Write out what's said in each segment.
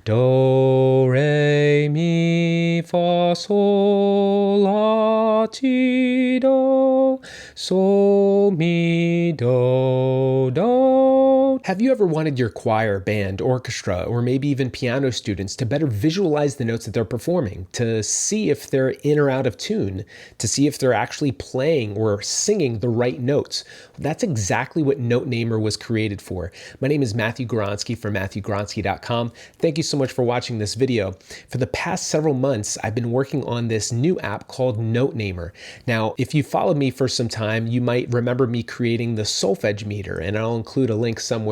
Do, re, mi, fa, sol, la, ti, do, sol, mi, do. Have you ever wanted your choir, band, orchestra, or maybe even piano students to better visualize the notes that they're performing, to see if they're in or out of tune, to see if they're actually playing or singing the right notes? That's exactly what NoteNamer was created for. My name is Matthew Goronsky from MatthewGoronsky.com. Thank you so much for watching this video. For the past several months, I've been working on this new app called NoteNamer. Now, if you followed me for some time, you might remember me creating the solfege meter, and I'll include a link somewhere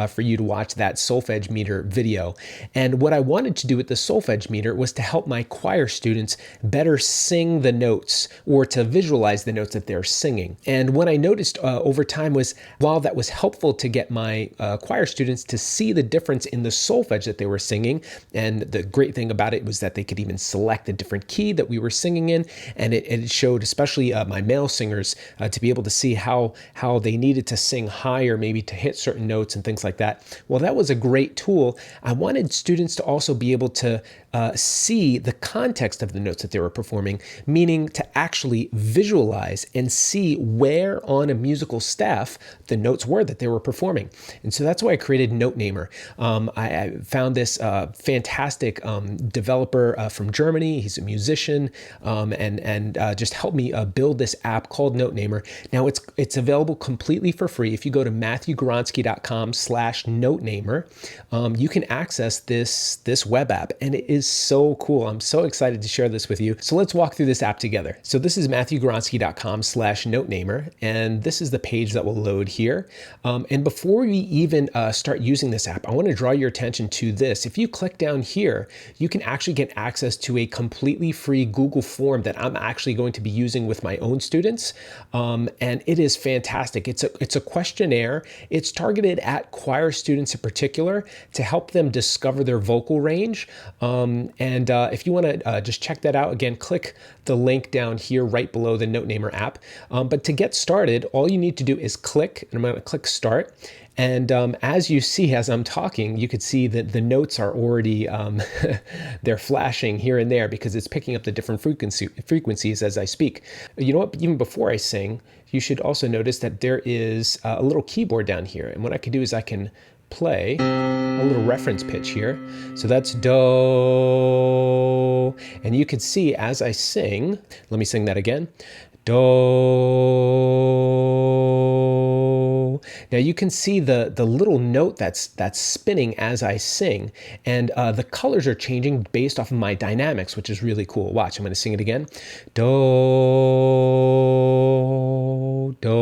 for you to watch that solfege meter video. And what I wanted to do with the solfege meter was to help my choir students better sing the notes, or to visualize the notes that they're singing. And what I noticed over time was, while that was helpful to get my choir students to see the difference in the solfege that they were singing, and the great thing about it was that they could even select a different key that we were singing in, and it showed especially my male singers to be able to see how they needed to sing higher, maybe to hit certain notes and things like that. Well, that was a great tool. I wanted students to also be able to see the context of the notes that they were performing, meaning to actually visualize and see where on a musical staff the notes were that they were performing. And so that's why I created NoteNamer. I found this fantastic developer from Germany. He's a musician, and just helped me build this app called NoteNamer. Now it's available completely for free. If you go to MatthewGoronsky.com/NoteNamer, you can access this web app, and it is so cool. I'm so excited to share this with you. So let's walk through this app together. So this is MatthewGoronsky.com/NoteNamer, and this is the page that will load here. And before we even start using this app, I want to draw your attention to this. If you click down here, you can actually get access to a completely free Google form that I'm actually going to be using with my own students. And it is fantastic. It's a questionnaire. It's targeted at choir students in particular to help them discover their vocal range. If you want to just check that out, again, click the link down here right below the NoteNamer app. But to get started, all you need to do is click, and I'm going to click start. And as you see, as I'm talking, you could see that the notes are already, they're flashing here and there because it's picking up the different frequencies as I speak. You know what, even before I sing, you should also notice that there is a little keyboard down here. And what I can do is I can play a little reference pitch here. So that's do. And you can see as I sing, let me sing that again. Do. Now you can see the little note that's spinning as I sing, and the colors are changing based off of my dynamics, which is really cool. Watch, I'm going to sing it again. Do, do,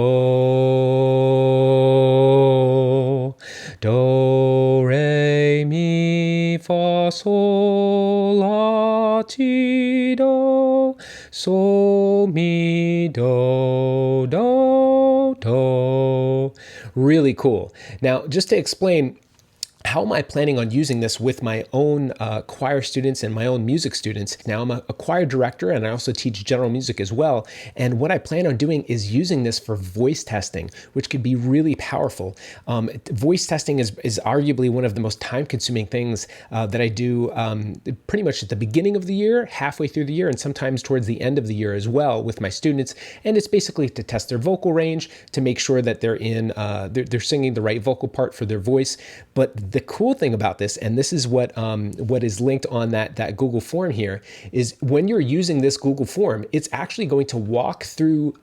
do, re, mi, fa, sol, la, ti, do, sol, mi, do, do, do. Really cool. Now, just to explain, how am I planning on using this with my own choir students and my own music students? Now, I'm a choir director, and I also teach general music as well. And what I plan on doing is using this for voice testing, which could be really powerful. Voice testing is arguably one of the most time-consuming things that I do pretty much at the beginning of the year, halfway through the year, and sometimes towards the end of the year as well with my students. And it's basically to test their vocal range, to make sure that they're singing the right vocal part for their voice. But the cool thing about this, and this is what is linked on that Google form here, is when you're using this Google form, it's actually going to walk through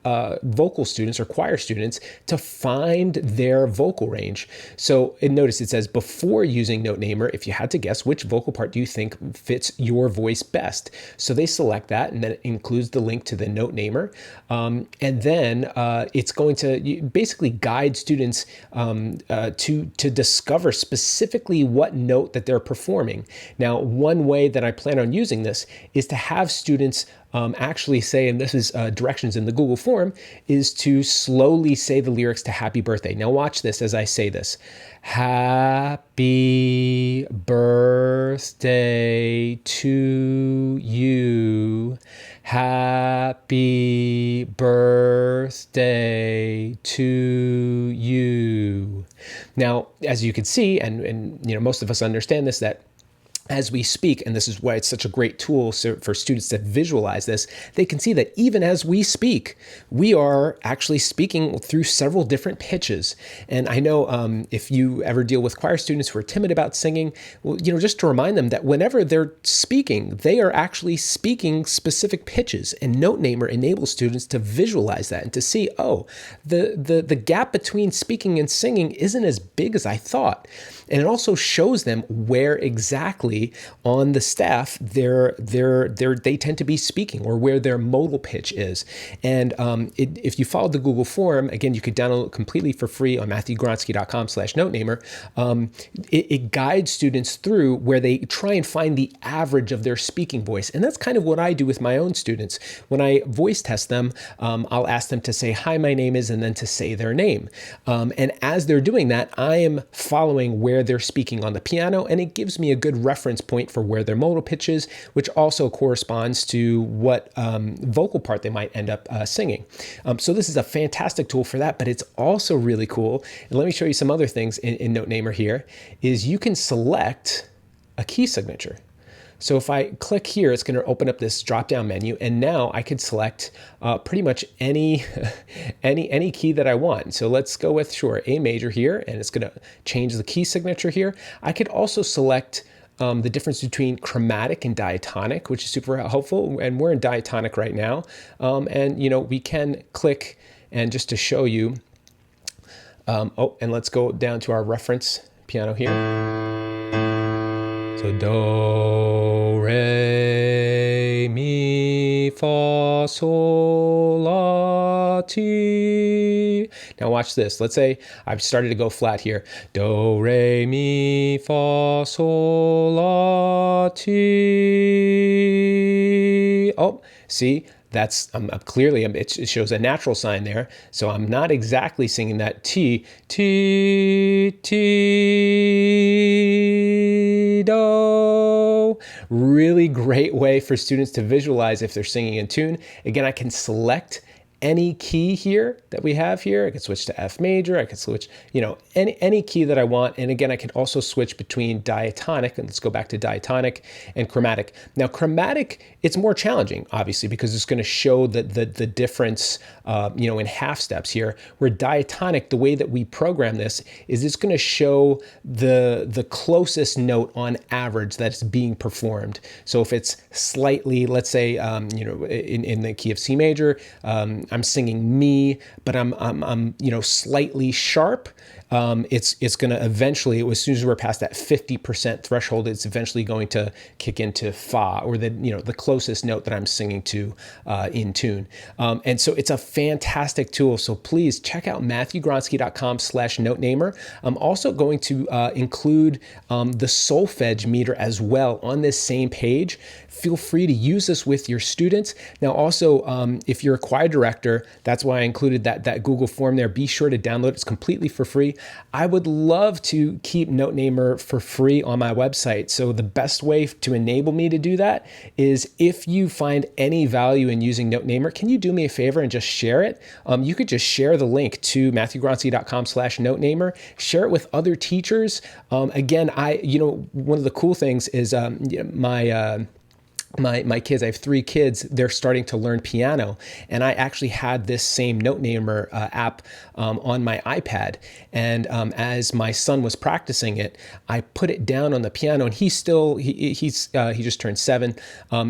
vocal students or choir students to find their vocal range. So notice it says, before using NoteNamer, if you had to guess, which vocal part do you think fits your voice best? So they select that, and then it includes the link to the NoteNamer. And then it's going to basically guide students to discover specifically what note that they're performing. Now, one way that I plan on using this is to have students actually say, and this is directions in the Google form, is to slowly say the lyrics to Happy Birthday. Now watch this as I say this. Happy birthday to you. Happy birthday to you. Now, as you can see, and most of us understand this, that as we speak, and this is why it's such a great tool for students to visualize this, they can see that even as we speak, we are actually speaking through several different pitches. And I know if you ever deal with choir students who are timid about singing, well, just to remind them that whenever they're speaking, they are actually speaking specific pitches. And NoteNamer enables students to visualize that and to see, oh, the gap between speaking and singing isn't as big as I thought. And it also shows them where exactly on the staff they tend to be speaking, or where their modal pitch is. And if you followed the Google form, again, you could download it completely for free on MatthewGronsky.com/NoteNamer. It guides students through where they try and find the average of their speaking voice. And that's kind of what I do with my own students. When I voice test them, I'll ask them to say, "Hi, my name is," and then to say their name. And as they're doing that, I am following where they're speaking on the piano, and it gives me a good reference point for where their modal pitch is, which also corresponds to what vocal part they might end up singing. So this is a fantastic tool for that, but it's also really cool. And let me show you some other things in NoteNamer here, is you can select a key signature. So if I click here, it's going to open up this drop-down menu, and now I could select pretty much any key that I want. So let's go with, sure, A major here, and it's going to change the key signature here. I could also select the difference between chromatic and diatonic, which is super helpful, and we're in diatonic right now. And we can click, and just to show you, and let's go down to our reference piano here. So do, re, mi, fa, sol, la, ti. Now watch this. Let's say I've started to go flat here. Do, re, mi, fa, sol, la, ti. Oh, see? That's clearly, it shows a natural sign there. So I'm not exactly singing that T, do. Really great way for students to visualize if they're singing in tune. Again, I can select any key here that we have here. I can switch to F major. I can switch, any key that I want. And again, I can also switch between diatonic, and let's go back to diatonic, and chromatic. Now, chromatic, it's more challenging, obviously, because it's going to show the difference, in half steps here. Where diatonic, the way that we program this is it's going to show the closest note on average that's being performed. So if it's slightly, let's say, in the key of C major, I'm singing mi, but I'm slightly sharp. It's going to eventually, as soon as we're past that 50% threshold, it's eventually going to kick into fa, or the closest note that I'm singing to in tune. And so it's a fantastic tool. So please check out MatthewGronsky.com/NoteNamer. I'm also going to include the solfege meter as well on this same page. Feel free to use this with your students. Now, also, if you're a choir director, that's why I included that Google form there. Be sure to download it. It's completely for free. I would love to keep NoteNamer for free on my website. So the best way to enable me to do that is, if you find any value in using NoteNamer, can you do me a favor and just share it? You could just share the link to MatthewGronsky.com/NoteNamer. Share it with other teachers. Again, one of the cool things is my kids, I have 3 kids, they're starting to learn piano. And I actually had this same NoteNamer app on my iPad. And as my son was practicing it, I put it down on the piano, and he just turned 7.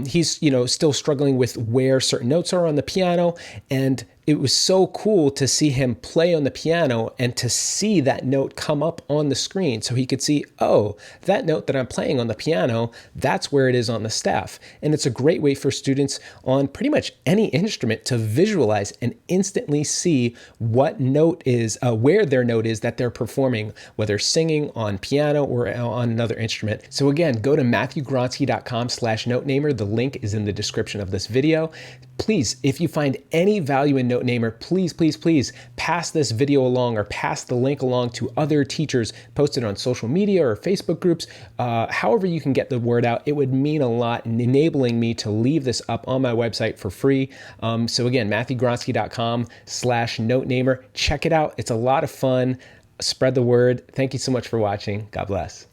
He's, still struggling with where certain notes are on the piano. And it was so cool to see him play on the piano and to see that note come up on the screen, so he could see, oh, that note that I'm playing on the piano, that's where it is on the staff. And it's a great way for students on pretty much any instrument to visualize and instantly see what note is, where their note is that they're performing, whether singing, on piano, or on another instrument. So again, go to MatthewGronsky.com/NoteNamer. The link is in the description of this video. Please, if you find any value in NoteNamer, please, please, please pass this video along, or pass the link along to other teachers. Post it on social media or Facebook groups. However you can get the word out, it would mean a lot in enabling me to leave this up on my website for free. So again, MatthewGronsky.com/NoteNamer. Check it out. It's a lot of fun. Spread the word. Thank you so much for watching. God bless.